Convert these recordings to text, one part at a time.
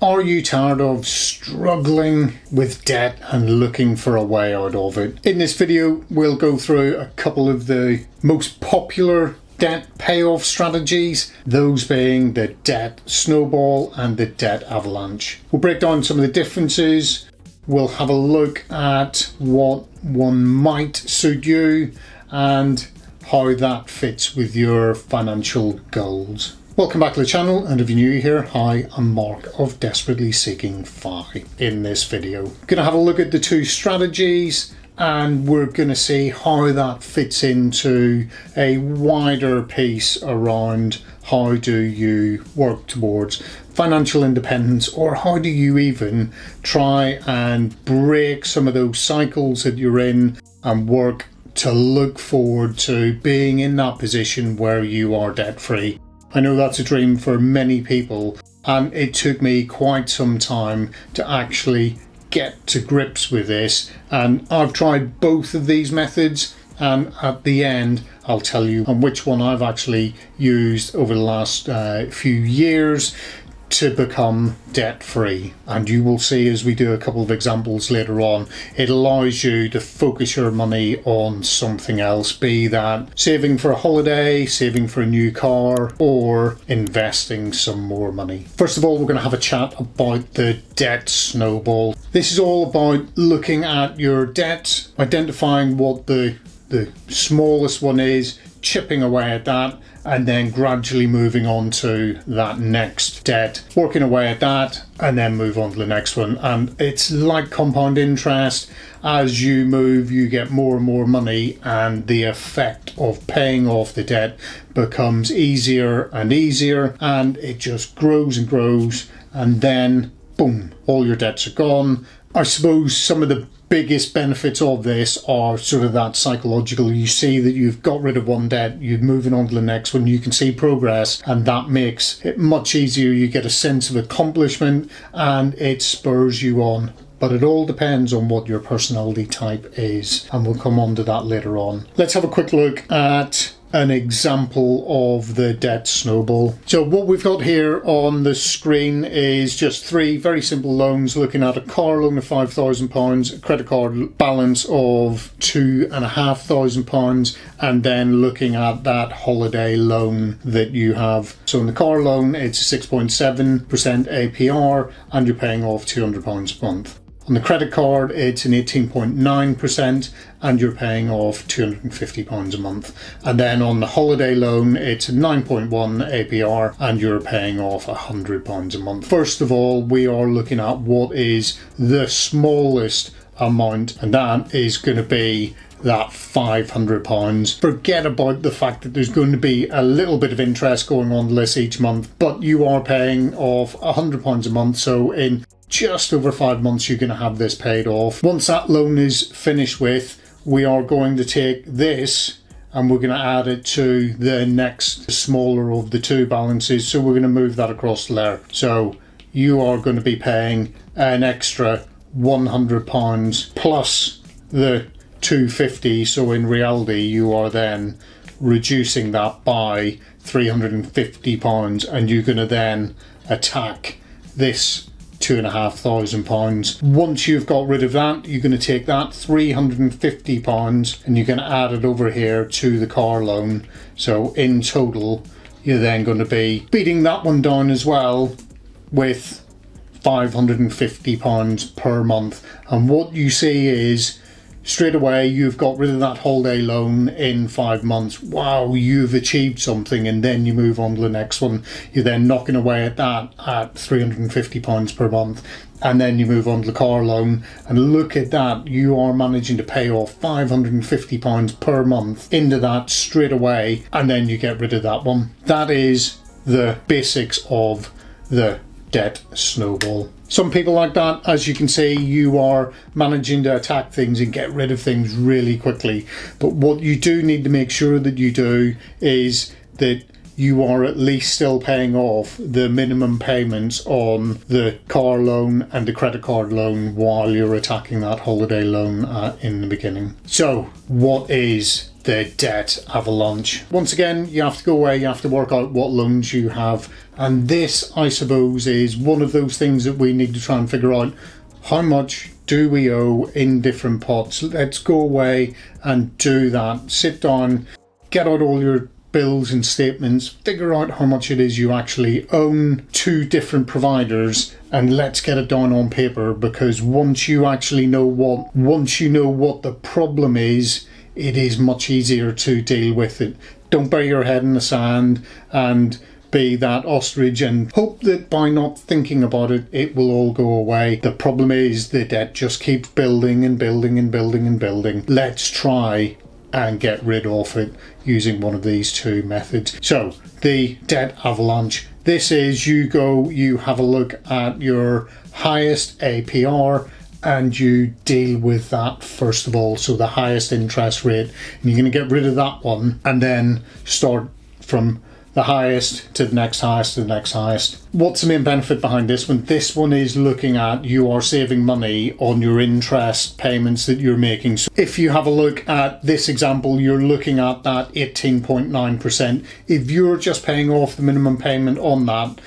Are you tired of struggling with debt and looking for a way out of it? In this video, we'll go through a couple of the most popular debt payoff strategies, those being the Debt Snowball and the Debt Avalanche. We'll break down some of the differences. We'll have a look at what one might suit you and how that fits with your financial goals. Welcome back to the channel, and if you're new here, hi, I'm Mark of Desperately Seeking Fi. In this video, I'm going to have a look at the two strategies and we're going to see how that fits into a wider piece around how do you work towards financial independence, or how do you even try and break some of those cycles that you're in and work to look forward to being in that position where you are debt free. I know that's a dream for many people, and it took me quite some time to actually get to grips with this, and I've tried both of these methods, and at the end I'll tell you on which one I've actually used over the last few years to become debt free. And you will see as we do a couple of examples later on, it allows you to focus your money on something else, be that saving for a holiday, saving for a new car, or investing some more money. First of all, we're going to have a chat about the Debt Snowball. This is all about looking at your debt, identifying what the smallest one is, chipping away at that, and then gradually moving on to that next debt, working away at that, and then move on to the next one. And it's like compound interest. As you move, you get more and more money, and the effect of paying off the debt becomes easier and easier, and it just grows and grows, and then boom, all your debts are gone. I suppose some of the biggest benefits of this are sort of that psychological. You see that you've got rid of one debt, you're moving on to the next one, you can see progress, and that makes it much easier. You get a sense of accomplishment and it spurs you on. But it all depends on what your personality type is, and we'll come on to that later on. Let's have a quick look at an example of the Debt Snowball. So what we've got here on the screen is just three very simple loans, looking at a car loan of £5,000, a credit card balance of £2,500, and then looking at that holiday loan that you have. So in the car loan, it's a 6.7% APR and you're paying off £200 a month. On the credit card, it's an 18.9% and you're paying off £250 a month. And then on the holiday loan, it's a 9.1 APR and you're paying off £100 a month. First of all, we are looking at what is the smallest amount, and that is going to be that £500. Forget about the fact that there's going to be a little bit of interest going on this each month, but you are paying off £100 a month. So in just over 5 months, you're going to have this paid off. Once that loan is finished with, we are going to take this and we're going to add it to the next smaller of the two balances. So we're going to move that across there. So you are going to be paying an extra £100 plus the £250. So in reality, you are then reducing that by £350, and you're going to then attack this £2,500. Once you've got rid of that, you're going to take that £350 and you're going to add it over here to the car loan. So in total, you're then going to be beating that one down as well with £550 per month. And what you see is straight away you've got rid of that holiday loan in 5 months. Wow, you've achieved something. And then you move on to the next one. You're then knocking away at that at £350 per month. And then you move on to the car loan, and look at that, you are managing to pay off £550 per month into that straight away, and then you get rid of that one. That is the basics of the Debt Snowball. Some people like that. As you can see, you are managing to attack things and get rid of things really quickly. But what you do need to make sure that you do is that you are at least still paying off the minimum payments on the car loan and the credit card loan while you're attacking that holiday loan in the beginning. So what is the Debt Avalanche. Once again, you have to go away, you have to work out what loans you have. And this, I suppose, is one of those things that we need to try and figure out. How much do we owe in different pots? Let's go away and do that. Sit down, get out all your bills and statements, figure out how much it is you actually own to different providers, and let's get it down on paper, because once you know what the problem is, it is much easier to deal with it. Don't bury your head in the sand and be that ostrich and hope that by not thinking about it, it will all go away. The problem is the debt just keeps building and building and building and building. Let's try and get rid of it using one of these two methods. So the Debt Avalanche, this is you have a look at your highest APR and you deal with that first of all. So the highest interest rate, and you're going to get rid of that one and then start from the highest to the next highest to the next highest. What's the main benefit behind this one? This one is looking at you are saving money on your interest payments that you're making. So if you have a look at this example, you're looking at that 18.9%. If you're just paying off the minimum payment on that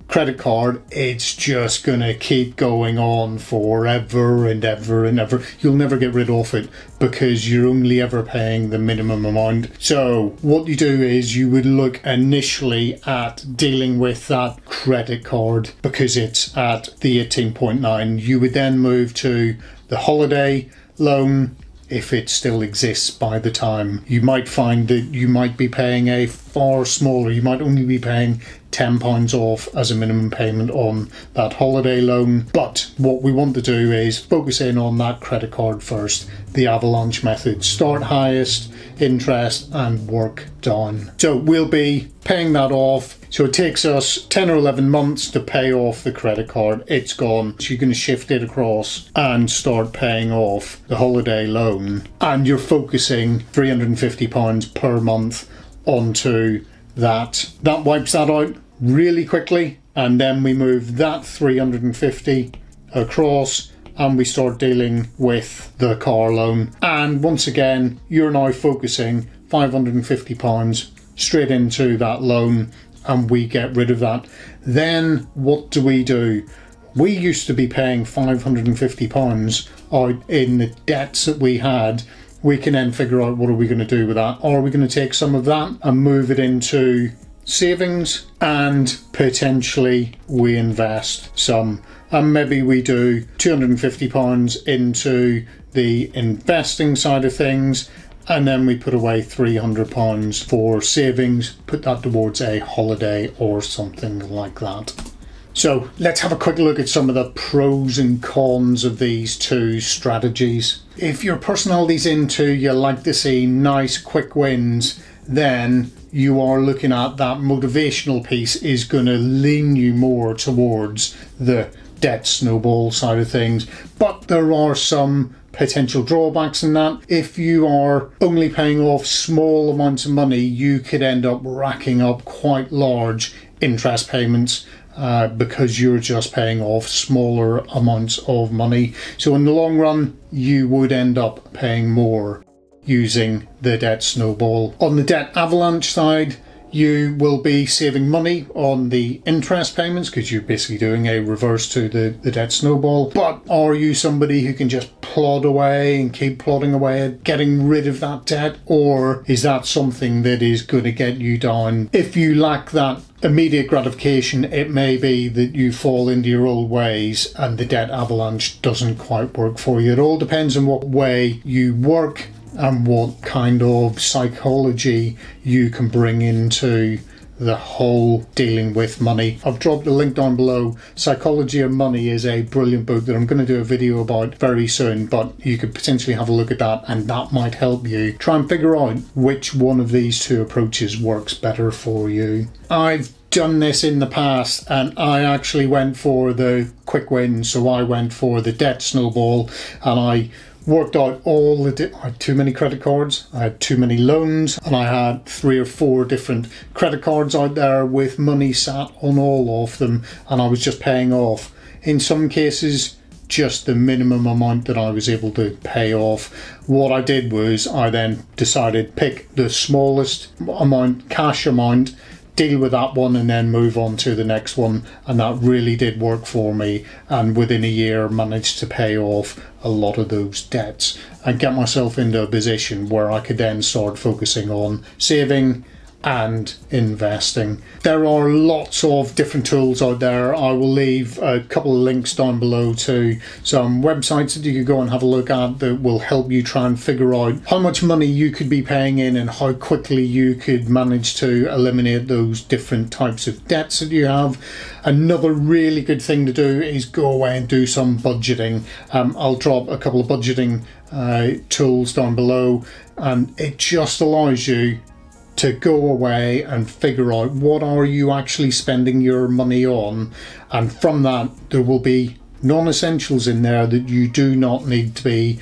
credit card, it's just gonna keep going on forever and ever and ever. You'll never get rid of it because you're only ever paying the minimum amount. So what you do is you would look initially at dealing with that credit card because it's at the 18.9. You would then move to the holiday loan if it still exists by the time. You might find that you might be paying a far smaller, you might only be paying £10 off as a minimum payment on that holiday loan. But what we want to do is focus in on that credit card first, the Avalanche method. Start highest interest and work down. So we'll be paying that off. So it takes us 10 or 11 months to pay off the credit card. It's gone. So you're going to shift it across and start paying off the holiday loan. And you're focusing £350 per month onto that. That wipes that out really quickly. And then we move that 350 across and we start dealing with the car loan. And once again, you're now focusing £550 straight into that loan and we get rid of that. Then what do? We used to be paying £550 out in the debts that we had. We can then figure out what are we going to do with that. Are we going to take some of that and move it into savings and potentially we invest some? And maybe we do £250 into the investing side of things, and then we put away £300 for savings, put that towards a holiday or something like that. So let's have a quick look at some of the pros and cons of these two strategies. If your personality's into, you like to see nice quick wins, then you are looking at that motivational piece is going to lean you more towards the Debt Snowball side of things. But there are some potential drawbacks in that. If you are only paying off small amounts of money, you could end up racking up quite large interest payments because you're just paying off smaller amounts of money. So in the long run, you would end up paying more using the Debt Snowball. On the Debt Avalanche side, you will be saving money on the interest payments because you're basically doing a reverse to the Debt Snowball. But are you somebody who can just plod away and keep plodding away at getting rid of that debt? Or is that something that is going to get you down? If you lack that immediate gratification, it may be that you fall into your old ways and the Debt Avalanche doesn't quite work for you. It all depends on what way you work and what kind of psychology you can bring into the whole dealing with money. I've dropped a link down below. Psychology of Money is a brilliant book that I'm going to do a video about very soon, but you could potentially have a look at that and that might help you try and figure out which one of these two approaches works better for you. I've done this in the past and I actually went for the quick win, so I went for the Debt Snowball and I worked out I had too many credit cards, I had too many loans, and I had 3 or 4 different credit cards out there with money sat on all of them, and I was just paying off. In some cases, just the minimum amount that I was able to pay off. What I did was I then decided pick the smallest amount, cash amount, deal with that one and then move on to the next one, and that really did work for me, and within a year managed to pay off a lot of those debts and get myself into a position where I could then start focusing on saving and investing. There are lots of different tools out there. I will leave a couple of links down below to some websites that you could go and have a look at that will help you try and figure out how much money you could be paying in and how quickly you could manage to eliminate those different types of debts that you have. Another really good thing to do is go away and do some budgeting. I'll drop a couple of budgeting tools down below, and it just allows you to go away and figure out what are you actually spending your money on, and from that there will be non-essentials in there that you do not need to be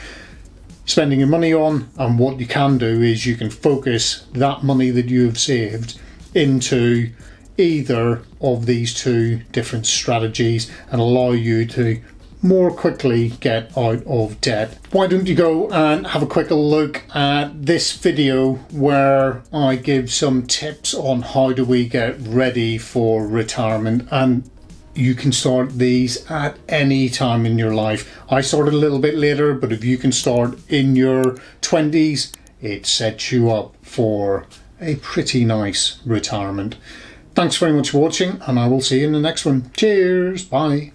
spending your money on, and what you can do is you can focus that money that you have saved into either of these two different strategies and allow you to more quickly get out of debt. Why don't you go and have a quick look at this video where I give some tips on how do we get ready for retirement, and you can start these at any time in your life. I started a little bit later, but if you can start in your 20s, it sets you up for a pretty nice retirement. Thanks very much for watching, and I will see you in the next one. Cheers, bye.